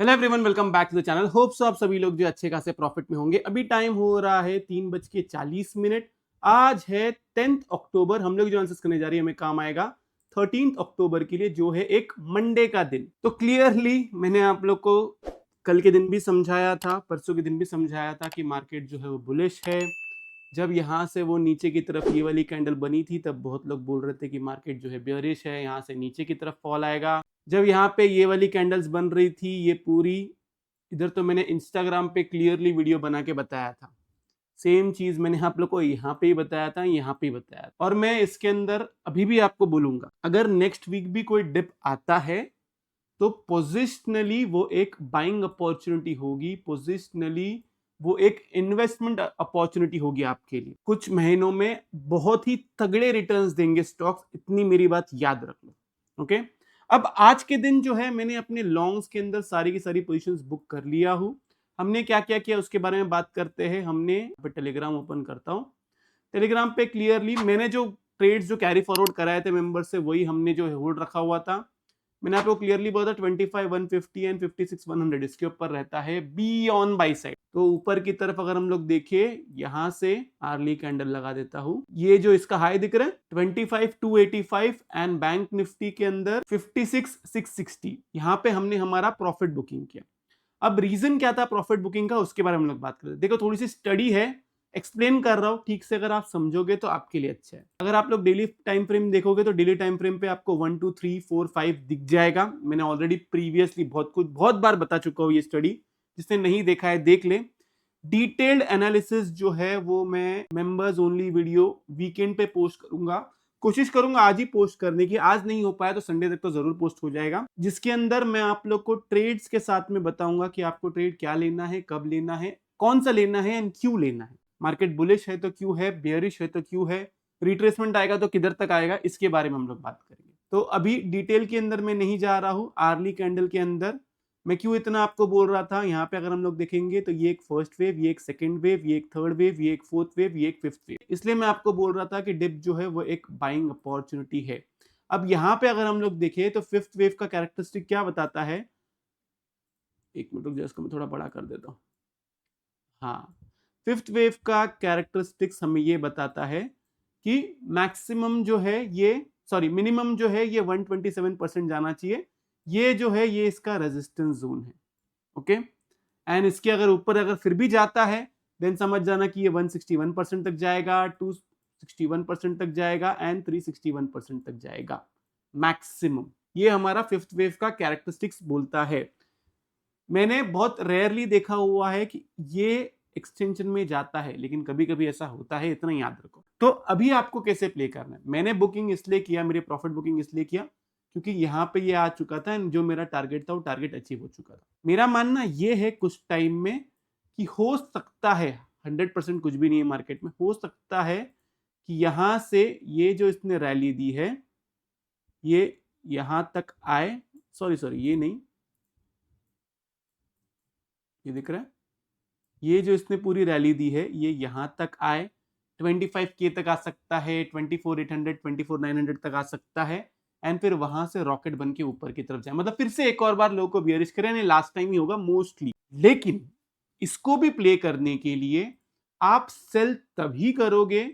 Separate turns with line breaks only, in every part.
Hello everyone, welcome back to the channel. Hope so आप सभी लोग जो अच्छे खासे प्रॉफिट में होंगे। अभी टाइम हो रहा है 3:40। आज है 10 अक्टूबर। हम लोग जो आंसर्स करने जा रही है हमें काम आएगा 13 अक्टूबर के लिए, जो है एक मंडे का दिन। तो क्लियरली मैंने आप लोग को कल के दिन भी समझाया था, परसों के दिन भी समझाया था कि मार्केट जो है वो बुलिश है। जब यहाँ से वो नीचे की तरफ ये वाली कैंडल बनी थी तब बहुत लोग बोल रहे थे कि मार्केट जो है बेयरिश है, यहाँ से नीचे की तरफ फॉल आएगा। जब यहाँ पे ये वाली कैंडल्स बन रही थी ये पूरी, इधर तो मैंने इंस्टाग्राम पे क्लियरली वीडियो बना के बताया था, सेम चीज मैंने आप लोग को यहाँ पे ही बताया था, यहाँ पे ही बताया था। और मैं इसके अंदर अभी भी आपको बोलूंगा, अगर नेक्स्ट वीक भी कोई डिप आता है तो पोजिशनली वो एक बाइंग अपॉर्चुनिटी होगी, पोजिशनली वो एक इन्वेस्टमेंट अपॉर्चुनिटी होगी आपके लिए। कुछ महीनों में बहुत ही तगड़े रिटर्न्स देंगे स्टॉक्स, इतनी मेरी बात याद रख लो। ओके, अब आज के दिन जो है मैंने अपने लॉन्ग्स के अंदर सारी की सारी पोजीशंस बुक कर लिया हूं। हमने क्या क्या किया उसके बारे में बात करते हैं। हमने टेलीग्राम ओपन करता हूं। टेलीग्राम पे क्लियरली मैंने जो ट्रेड्स जो कैरी फॉरवर्ड कराए थे मेंबर से वही हमने जो होल्ड रखा हुआ था। मैंने आपको क्लियरली बोला था 25 150 एंड 56 100 इसके ऊपर रहता है बी ऑन बाई साइड। तो ऊपर की तरफ अगर हम लोग देखें, यहां से आर्ली कैंडल लगा देता हूं। ये जो इसका हाई दिख रहा है 25 285 एंड बैंक निफ्टी के अंदर 56 660, यहां पे हमने हमारा प्रॉफिट बुकिंग किया। अब रीजन क्या था प्रॉफिट बुकिंग का, उसके बारे में हम लोग बात करते हैं। देखो थोड़ी सी स्टडी है, एक्सप्लेन कर रहा हूं ठीक से, अगर आप समझोगे तो आपके लिए अच्छा है। अगर आप लोग डेली टाइम फ्रेम देखोगे तो डेली टाइम फ्रेम पे आपको 1 2 3 4 5 दिख जाएगा। मैंने ऑलरेडी प्रीवियसली बहुत बार बता चुका हूं ये स्टडी, जिसने नहीं देखा है देख ले। डिटेल्ड एनालिसिस जो है वो मैं मेंबर्स ओनली वीडियो वीकेंड पे पोस्ट करूंगा, कोशिश करूंगा आज ही पोस्ट करने की। आज नहीं हो पाया तो संडे तक तो जरूर पोस्ट हो जाएगा, जिसके अंदर मैं आप लोग को ट्रेड्स के साथ में बताऊंगा कि आपको ट्रेड क्या लेना है, कब लेना है, कौन सा लेना है एंड क्यों लेना है। मार्केट बुलिश है तो क्यों है, बेयरिश है तो क्यों है, रिट्रेसमेंट आएगा तो किधर तक आएगा, इसके बारे में हम लोग बात करेंगे। तो अभी डिटेल के अंदर मैं नहीं जा रहा हूं। आर्ली कैंडल के अंदर मैं क्यों इतना आपको बोल रहा था, यहाँ पे अगर हम लोग देखेंगे तो ये एक फर्स्ट वेव, ये एक सेकंड वेव, ये एक थर्ड वेव, ये एक फोर्थ वेव, ये एक फिफ्थ वेव। इसलिए मैं आपको बोल रहा था कि डिप जो है वो एक बाइंग अपॉर्चुनिटी है। अब यहाँ पे अगर हम लोग देखें तो फिफ्थ वेव का कैरेक्टरिस्टिक क्या बताता है, एक मिनट रुक जाओ, इसको मैं थोड़ा बड़ा कर देता हूँ। हाँ, फिफ्थ वेव का कैरेक्टरिस्टिक्स हमें ये बताता है कि मैक्सिमम जो है ये, सॉरी मिनिमम जो है ये 127% जाना चाहिए। ये जो है ये इसका रेजिस्टेंस जोन है। ओके, एंड इसके अगर ऊपर अगर फिर भी जाता है देन समझ जाना कि ये 161% तक जाएगा, 261% तक जाएगा एंड 361% तक जाएगा मैक्सिमम। ये हमारा फिफ्थ वेव का कैरेक्टरिस्टिक्स बोलता है। मैंने बहुत रेयरली देखा हुआ है कि ये एक्सटेंशन में जाता है, लेकिन कभी कभी ऐसा होता है, इतना याद रखो। तो अभी आपको कैसे प्ले करना है, मैंने बुकिंग इसलिए किया, मेरे प्रॉफिट बुकिंग इसलिए किया क्योंकि यहाँ पे ये आ चुका था, जो मेरा टारगेट था वो टारगेट अचीव हो चुका था। मेरा मानना ये है कुछ टाइम में कि हो सकता है, 100% कुछ भी नहीं है मार्केट में, हो सकता है कि यहां से ये जो इसने रैली दी है ये यहां तक आए, सॉरी ये नहीं, ये दिख रहा है, ये जो इसने पूरी रैली दी है ये यहां तक आए, 25K तक आ सकता है, 24,800 24,900 तक आ सकता है एंड फिर वहां से रॉकेट बन के ऊपर की तरफ जाए, मतलब फिर से एक और बार लोगों को बियरिश करें। लास्ट टाइम ही होगा मोस्टली, लेकिन इसको भी प्ले करने के लिए आप सेल तभी करोगे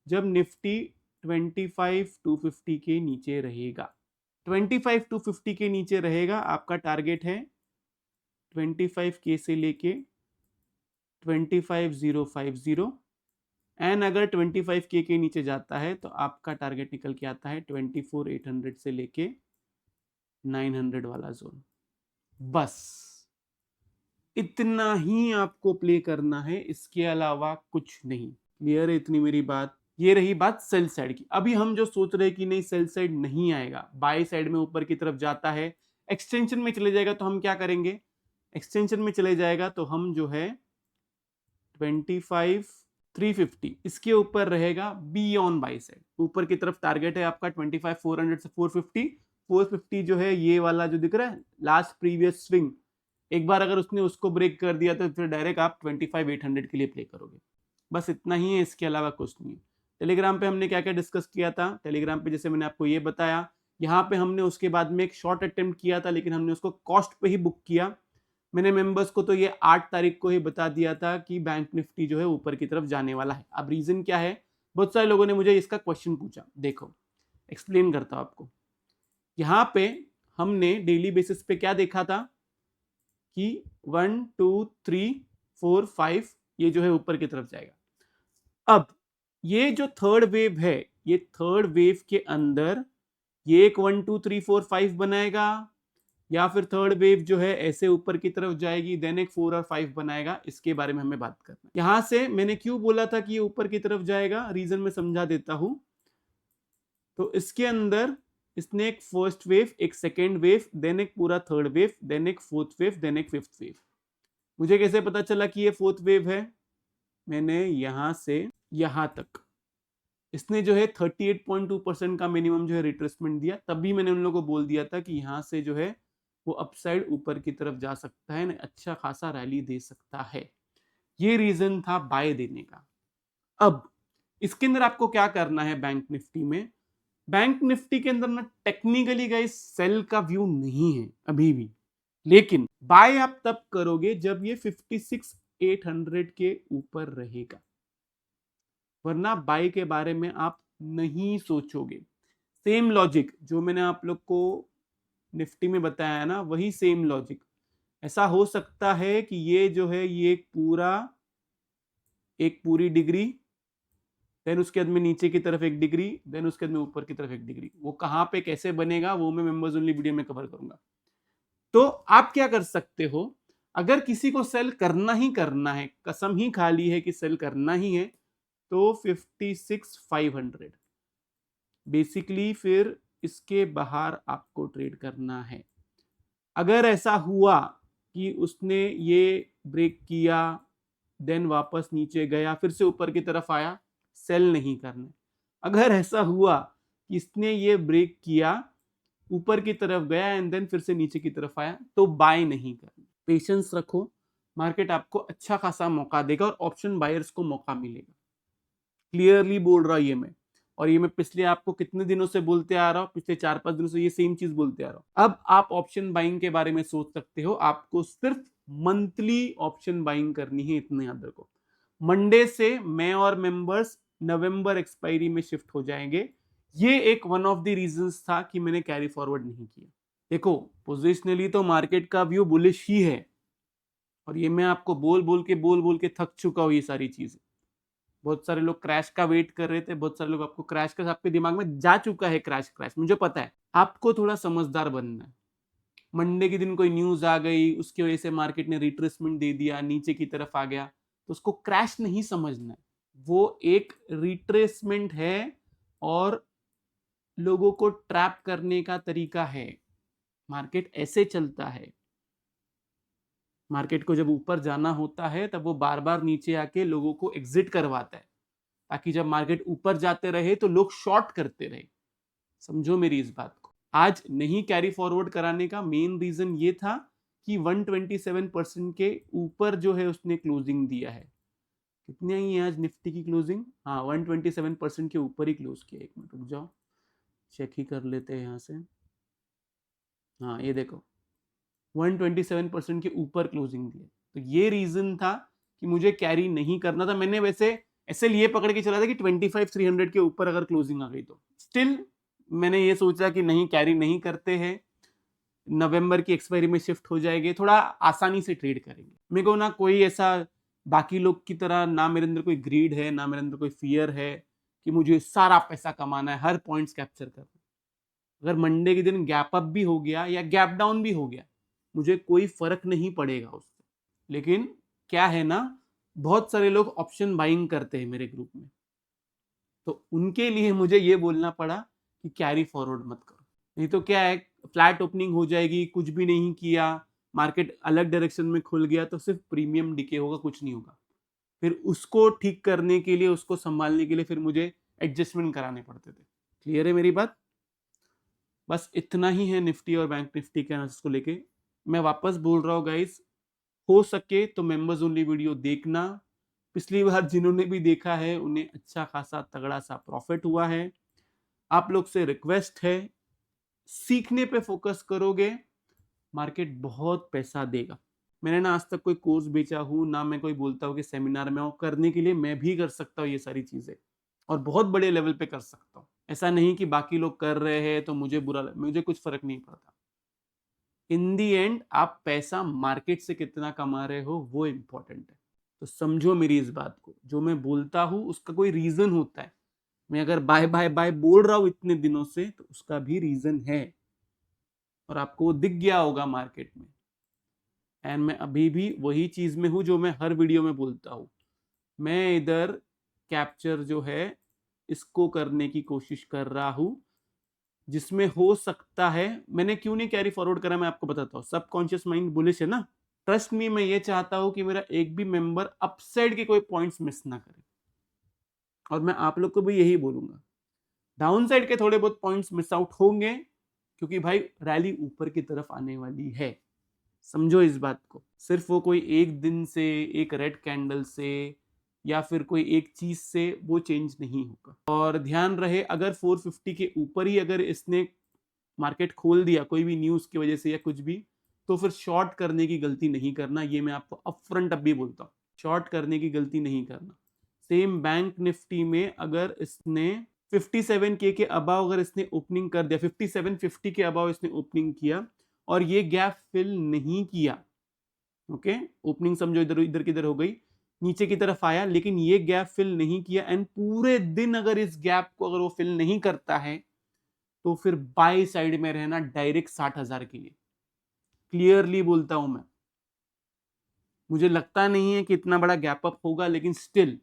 जब निफ्टी 25,250 के नीचे रहेगा। 25,250 के नीचे रहेगा, आपका टारगेट है 25K से लेके 25,050 एंड अगर 25K के नीचे जाता है तो आपका टारगेट निकल के आता है 24,800 से लेके 900 वाला जोन। बस इतना ही आपको प्ले करना है, इसके अलावा कुछ नहीं। क्लियर है इतनी मेरी बात। ये रही बात सेल साइड की। अभी हम जो सोच रहे हैं कि नहीं सेल साइड नहीं आएगा, बाय साइड में ऊपर की तरफ जाता है, एक्सटेंशन में चले जाएगा, तो हम क्या करेंगे, एक्सटेंशन में चले जाएगा तो हम जो है 25,350 इसके ऊपर रहेगा बी ऑन बाई साइड। ऊपर की तरफ टारगेट है आपका 25,400 से 450। 450 जो है ये वाला जो दिख रहा है लास्ट प्रीवियस स्विंग, एक बार अगर उसने उसको ब्रेक कर दिया तो फिर डायरेक्ट आप 25,800 के लिए प्ले करोगे। बस इतना ही है, इसके अलावा कुछ नहीं है। टेलीग्राम पे हमने क्या क्या डिस्कस किया था, टेलीग्राम पे जैसे मैंने आपको ये बताया, यहाँ पे हमने उसके बाद में एक शॉर्ट अटेम्प्ट किया था लेकिन हमने उसको कॉस्ट पे ही बुक किया। मैंने मेंबर्स को तो ये 8 तारीख को ही बता दिया था कि बैंक निफ्टी जो है ऊपर की तरफ जाने वाला है। अब रीजन क्या है, बहुत सारे लोगों ने मुझे इसका क्वेश्चन पूछा। देखो एक्सप्लेन करता हूं आपको। यहां पे हमने डेली बेसिस पे क्या देखा था कि 1 2 3 4 5 ये जो है ऊपर की तरफ जाएगा। अब ये जो थर्ड वेव है, ये थर्ड वेव के अंदर ये एक 1 2 3 4 5 बनाएगा, या फिर थर्ड वेव जो है ऐसे ऊपर की तरफ जाएगी देन एक 4 और 5 बनाएगा। इसके बारे में हमें बात करना है। यहां से मैंने क्यों बोला था कि ये ऊपर की तरफ जाएगा, रीजन मैं समझा देता हूं। तो इसके अंदर इसने एक फर्स्ट वेव, एक सेकेंड वेव, देन एक पूरा थर्ड वेव, देन एक फोर्थ वेव, देन एक फिफ्थ वेव। मुझे कैसे पता चला कि ये फोर्थ वेव है? मैंने यहां से यहां तक इसने जो है 38.2% का मिनिमम जो है रिट्रेसमेंट दिया, तभी मैंने उन लोगों को बोल दिया था कि यहां से जो है वो अपसाइड ऊपर की तरफ जा सकता है, अच्छा खासा रैली दे सकता है। ये रीजन था बाय देने का। अब इसके अंदर आपको क्या करना है बैंक निफ्टी में, बैंक निफ्टी के अंदर ना टेक्निकली गाइस सेल का व्यू नहीं है अभी भी, लेकिन बाय आप तब करोगे जब ये 56,800 के ऊपर रहेगा, वरना बाय के बारे में आप नहीं सोचोगे। सेम लॉजिक जो मैंने आप लोग को निफ्टी में बताया है ना, वही सेम लॉजिक। ऐसा हो सकता है कि ये जो है ये एक पूरी डिग्री, देन उसके बाद में नीचे की तरफ एक डिग्री, देन उसके बाद में ऊपर की तरफ एक डिग्री, वो कहां पे कैसे बनेगा वो मैं मेंबर्स ओनली वीडियो में कवर करूंगा। तो आप क्या कर सकते हो, अगर किसी को सेल करना ही करना है, कसम ही खाली है कि सेल करना ही है, तो 56,500 बेसिकली फिर इसके बाहर आपको ट्रेड करना है। अगर ऐसा हुआ कि उसने ये ब्रेक किया, देन वापस नीचे गया, फिर से ऊपर की तरफ आया, सेल नहीं करना। अगर ऐसा हुआ कि इसने ये ब्रेक किया, ऊपर की तरफ गया एंड देन फिर से नीचे की तरफ आया, तो बाय नहीं करना। पेशेंस रखो, मार्केट आपको अच्छा खासा मौका देगा और ऑप्शन बायर्स को मौका मिलेगा। क्लियरली बोल रहा ये मैं, और ये मैं पिछले आपको कितने दिनों से बोलते आ रहा हूं, पिछले 4-5 दिनों से ये सेम चीज बोलते आ रहा हूं। अब आप ऑप्शन बाइंग के बारे में सोच सकते हो, आपको सिर्फ मंथली ऑप्शन बाइंग करनी है, इतने याद रखो। मंडे से मैं और मेंबर्स नवंबर एक्सपायरी में शिफ्ट हो जाएंगे। ये एक वन ऑफ द रीजंस था कि मैंने कैरी फॉरवर्ड नहीं किया। देखो पोजिशनली तो मार्केट का व्यू बुलिश ही है, और ये मैं आपको बोल बोल के थक चुका हूं ये सारी चीजें। बहुत सारे लोग क्रैश का वेट कर रहे थे, बहुत सारे लोग आपको क्रैश का, आपके दिमाग में जा चुका है क्रैश, मुझे पता है। आपको थोड़ा समझदार बनना है। मंडे के दिन कोई न्यूज आ गई, उसकी वजह से मार्केट ने रिट्रेसमेंट दे दिया, नीचे की तरफ आ गया, तो उसको क्रैश नहीं समझना है, वो एक रिट्रेसमेंट है और लोगों को ट्रैप करने का तरीका है। मार्केट ऐसे चलता है। मार्केट को जब ऊपर जाना होता है तब वो बार बार नीचे आके लोगों को एग्जिट करवाता है, ताकि जब मार्केट ऊपर जाते रहे तो लोग शॉर्ट करते रहे। समझो मेरी इस बात को। आज नहीं कैरी फॉरवर्ड कराने का मेन रीजन ये था कि 127% के ऊपर जो है उसने क्लोजिंग दिया है। कितनी आई है आज निफ्टी की क्लोजिंग? हाँ 127% के ऊपर ही क्लोज किया। एक मिनट रुक जाओ, चेक ही कर लेते हैं यहाँ से। हाँ ये देखो 127% के ऊपर क्लोजिंग दी है। तो ये रीजन था कि मुझे कैरी नहीं करना था। मैंने वैसे ऐसे लिए पकड़ के चला था कि 25,300 के ऊपर अगर क्लोजिंग आ गई तो स्टिल मैंने ये सोचा कि नहीं, कैरी नहीं करते हैं, नवंबर की एक्सपायरी में शिफ्ट हो जाएंगे, थोड़ा आसानी से ट्रेड करेंगे। मेरे को ना कोई ऐसा बाकी लोग की तरह, ना मेरे अंदर कोई ग्रीड है, ना मेरे अंदर कोई फियर है कि मुझे सारा पैसा कमाना है, हर पॉइंट्स कैप्चर करना। अगर मंडे के दिन गैप अप भी हो गया या गैप डाउन भी हो गया, मुझे कोई फर्क नहीं पड़ेगा उससे। लेकिन क्या है ना, बहुत सारे लोग ऑप्शन बाइंग करते हैं मेरे ग्रुप में, तो उनके लिए मुझे ये बोलना पड़ा कि कैरी फॉरवर्ड मत करो। नहीं तो क्या है, फ्लैट ओपनिंग हो जाएगी, कुछ भी नहीं किया, मार्केट अलग डायरेक्शन में खुल गया तो सिर्फ प्रीमियम डिके होगा, कुछ नहीं होगा। फिर उसको ठीक करने के लिए, उसको संभालने के लिए फिर मुझे एडजस्टमेंट कराने पड़ते थे। क्लियर है मेरी बात? बस इतना ही है निफ्टी और बैंक निफ्टी के एनालिसिस को लेके। मैं वापस बोल रहा हूँ गाइस, हो सके तो मेंबर्स ओनली वीडियो देखना। पिछली बार जिन्होंने भी देखा है उन्हें अच्छा खासा तगड़ा सा प्रॉफिट हुआ है। आप लोग से रिक्वेस्ट है, सीखने पे फोकस करोगे, मार्केट बहुत पैसा देगा। मैंने ना आज तक कोई कोर्स बेचा हूँ, ना मैं कोई बोलता हूँ कि सेमिनार में आओ, करने के लिए मैं भी कर सकता हूँ ये सारी चीजें और बहुत बड़े लेवल पे कर सकता हूँ। ऐसा नहीं कि बाकी लोग कर रहे हैं तो मुझे बुरा लग, मुझे कुछ फर्क नहीं पड़ता। इन दी एंड आप पैसा मार्केट से कितना कमा रहे हो वो इंपॉर्टेंट है। तो समझो मेरी इस बात को, जो मैं बोलता हूँ उसका कोई रीजन होता है। मैं अगर बाय बाय बाय बोल रहा हूँ इतने दिनों से तो उसका भी रीजन है और आपको वो दिख गया होगा मार्केट में। एंड मैं अभी भी वही चीज में हूं जो मैं हर वीडियो में बोलता हूं। मैं इधर कैप्चर जो है इसको करने की कोशिश कर रहा हूं, जिसमें हो सकता है। मैंने क्यों नहीं कैरी फॉरवर्ड करा मैं आपको बताता हूँ। सबकॉन्शियस माइंड बुलिश है ना। ट्रस्ट मी, मैं ये चाहता हूं कि मेरा एक भी मेंबर अपसाइड के कोई पॉइंट्स मिस ना करे और मैं आप लोग को भी यही बोलूंगा। डाउन साइड के थोड़े बहुत पॉइंट्स मिस आउट होंगे क्योंकि भाई रैली ऊपर की तरफ आने वाली है। समझो इस बात को। सिर्फ वो कोई एक दिन से, एक रेड कैंडल से या फिर कोई एक चीज से वो चेंज नहीं होगा। और ध्यान रहे, अगर 450 के ऊपर ही अगर इसने मार्केट खोल दिया कोई भी न्यूज की वजह से या कुछ भी, तो फिर शॉर्ट करने की गलती नहीं करना। ये मैं आपको अपफ्रंट अब भी बोलता हूँ, शॉर्ट करने की गलती नहीं करना। सेम बैंक निफ्टी में अगर इसने 57K के अबाव अगर इसने ओपनिंग कर दिया, 5750 के अबाव इसने ओपनिंग किया और ये गैप फिल नहीं किया, ओके, ओपनिंग समझो इधर इधर किधर हो गई, नीचे की तरफ आया लेकिन ये गैप फिल नहीं किया एंड पूरे दिन अगर इस गैप को अगर वो फिल नहीं करता है तो फिर बाय साइड में रहना डायरेक्ट 60,000 के लिए। क्लियरली बोलता हूं मैं। मुझे लगता नहीं है कि इतना बड़ा गैप अप होगा, लेकिन स्टिल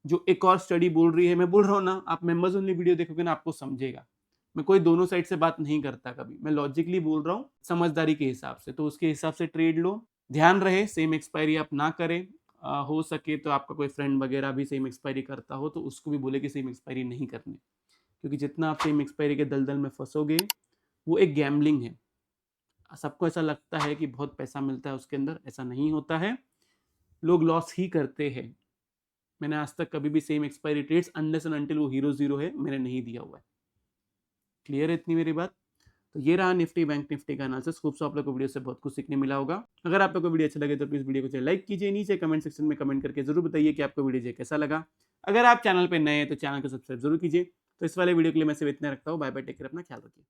जो एक और स्टडी बोल रही है, मैं बोल रहा हूं ना, आप मेंबर्स ओनली वीडियो देखोगे ना आपको समझेगा। मैं कोई दोनों साइड से बात नहीं करता कभी, मैं लॉजिकली बोल रहा हूं समझदारी के हिसाब से। तो उसके हिसाब से ट्रेड लो। ध्यान रहे सेम एक्सपायरी आप ना करें। हो सके तो आपका कोई फ्रेंड वगैरह भी सेम एक्सपायरी करता हो तो उसको भी बोले कि सेम एक्सपायरी नहीं करनी, क्योंकि जितना आप सेम एक्सपायरी के दलदल में फंसोगे वो एक गैम्बलिंग है। सबको ऐसा लगता है कि बहुत पैसा मिलता है उसके अंदर, ऐसा नहीं होता है। लोग लॉस ही करते हैं। मैंने आज तक कभी भी same expiry trades unless and until वो हीरो जीरो है मैंने नहीं दिया हुआ है। क्लियर है इतनी मेरी बात। तो ये रहा निफ्टी बैंक निफ्टी का एनालिसिस। खूब आप लोग को वीडियो से बहुत कुछ सीखने मिला होगा। अगर आप लोग को वीडियो अच्छा लगे तो प्लीज वीडियो को लाइक कीजिए, नीचे कमेंट सेक्शन में कमेंट करके जरूर बताइए कि आपको वीडियो कैसा लगा। अगर आप चैनल पे नए हैं तो चैनल को सब्सक्राइब जरूर कीजिए। तो इस वाले वीडियो के लिए मैं सिर्फ इतना रखता हूँ। बाय बाय, टेक केयर, अपना ख्याल रखिए।